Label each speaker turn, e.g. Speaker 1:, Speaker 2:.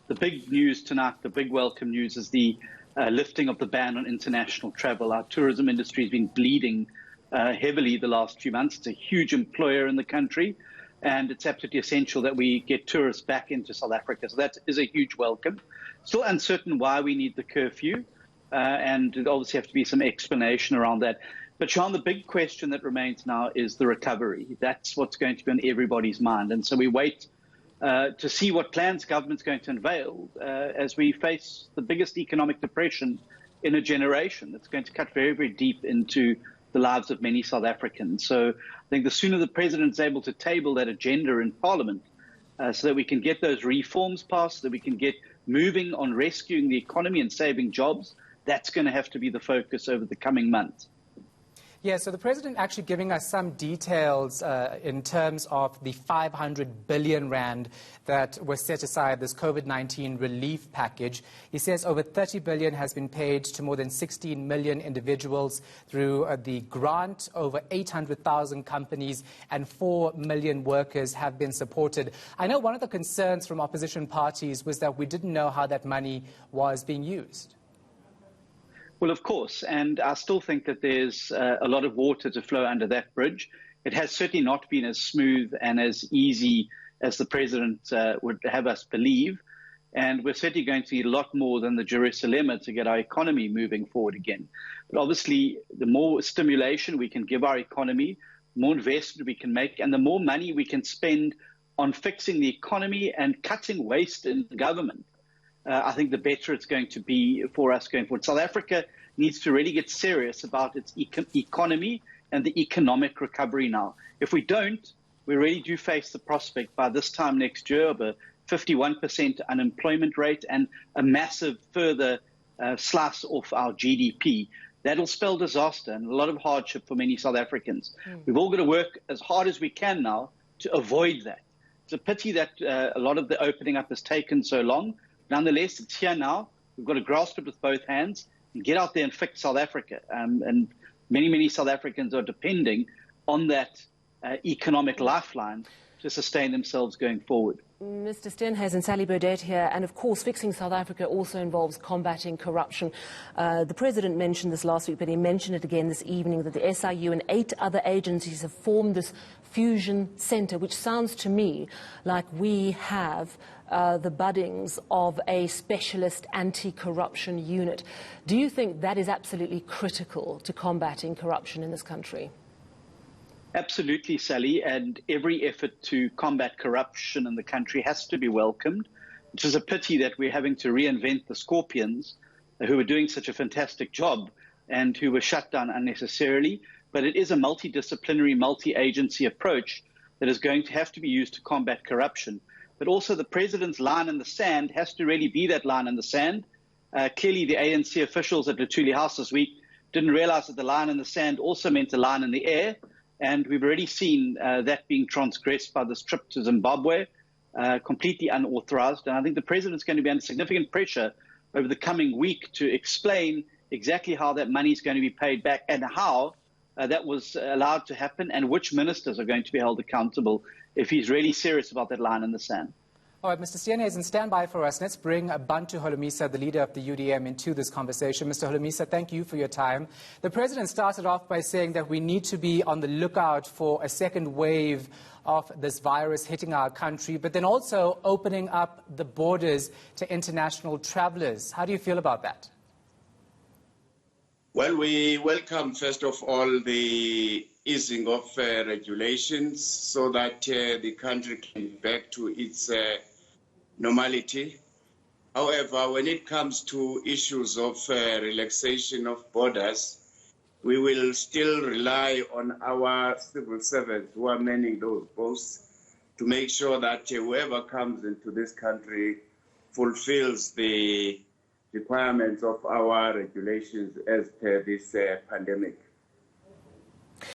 Speaker 1: the big news tonight, the big welcome news, is the lifting of the ban on international travel. Our tourism industry has been bleeding heavily the last few months. It's a huge employer in the country, and it's absolutely essential that we get tourists back into South Africa. So that is a huge welcome. Still uncertain why we need the curfew, and there obviously have to be some explanation around that. But Sean, the big question that remains now is the recovery. That's what's going to be on everybody's mind. And so we wait to see what plans government's going to unveil as we face the biggest economic depression in a generation. It's going to cut very, very deep into the lives of many South Africans. So I think the sooner the president is able to table that agenda in Parliament so that we can get those reforms passed, that we can get moving on rescuing the economy and saving jobs, that's going to have to be the focus over the coming months.
Speaker 2: Yeah, so the president actually giving us some details in terms of the 500 billion rand that was set aside, this COVID-19 relief package. He says over 30 billion has been paid to more than 16 million individuals through the grant. Over 800,000 companies and 4 million workers have been supported. I know one of the concerns from opposition parties was that we didn't know how that money was being used.
Speaker 1: Well, of course, and I still think that there's a lot of water to flow under that bridge. It has certainly not been as smooth and as easy as the president would have us believe, and we're certainly going to need a lot more than the Jerusalem to get our economy moving forward again. But obviously, the more stimulation we can give our economy, the more investment we can make, and the more money we can spend on fixing the economy and cutting waste in government, I think the better it's going to be for us going forward. South Africa needs to really get serious about its economy and the economic recovery now. If we don't, we really do face the prospect by this time next year of a 51% unemployment rate and a massive further slice off our GDP. That'll spell disaster and a lot of hardship for many South Africans. We've all got to work as hard as we can now to avoid that. It's a pity that a lot of the opening up has taken so long. Nonetheless, it's here now. We've got to grasp it with both hands and get out there and fix South Africa. And many, many South Africans are depending on that economic lifeline to sustain themselves going forward.
Speaker 3: Mr. Steenhuisen and Sally Burdett here, and of course fixing South Africa also involves combating corruption. The President mentioned this last week, but he mentioned it again this evening, that the SIU and 8 other agencies have formed this fusion centre, which sounds to me like we have the buddings of a specialist anti-corruption unit. Do you think that is absolutely critical to combating corruption in this country?
Speaker 1: Absolutely, Sally, and every effort to combat corruption in the country has to be welcomed. It is a pity that we're having to reinvent the Scorpions, who are doing such a fantastic job and who were shut down unnecessarily. But it is a multidisciplinary, multi-agency approach that is going to have to be used to combat corruption. But also the president's line in the sand has to really be that line in the sand. Clearly, the ANC officials at Luthuli House this week didn't realize that the line in the sand also meant a line in the air. And we've already seen that being transgressed by this trip to Zimbabwe, completely unauthorized. And I think the president's going to be under significant pressure over the coming week to explain exactly how that money is going to be paid back and how that was allowed to happen and which ministers are going to be held accountable if he's really serious about that line in the sand.
Speaker 2: All right, Mr. Steenhuisen, stand by for us. Let's bring Bantu Holomisa, the leader of the UDM, into this conversation. Mr. Holomisa, thank you for your time. The president started off by saying that we need to be on the lookout for a second wave of this virus hitting our country, but then also opening up the borders to international travelers. How do you feel about that?
Speaker 4: Well, we welcome, first of all, the easing of regulations so that the country can get back to its normality. However, when it comes to issues of relaxation of borders, we will still rely on our civil servants who are manning those posts to make sure that whoever comes into this country fulfills the requirements of our regulations as per this pandemic.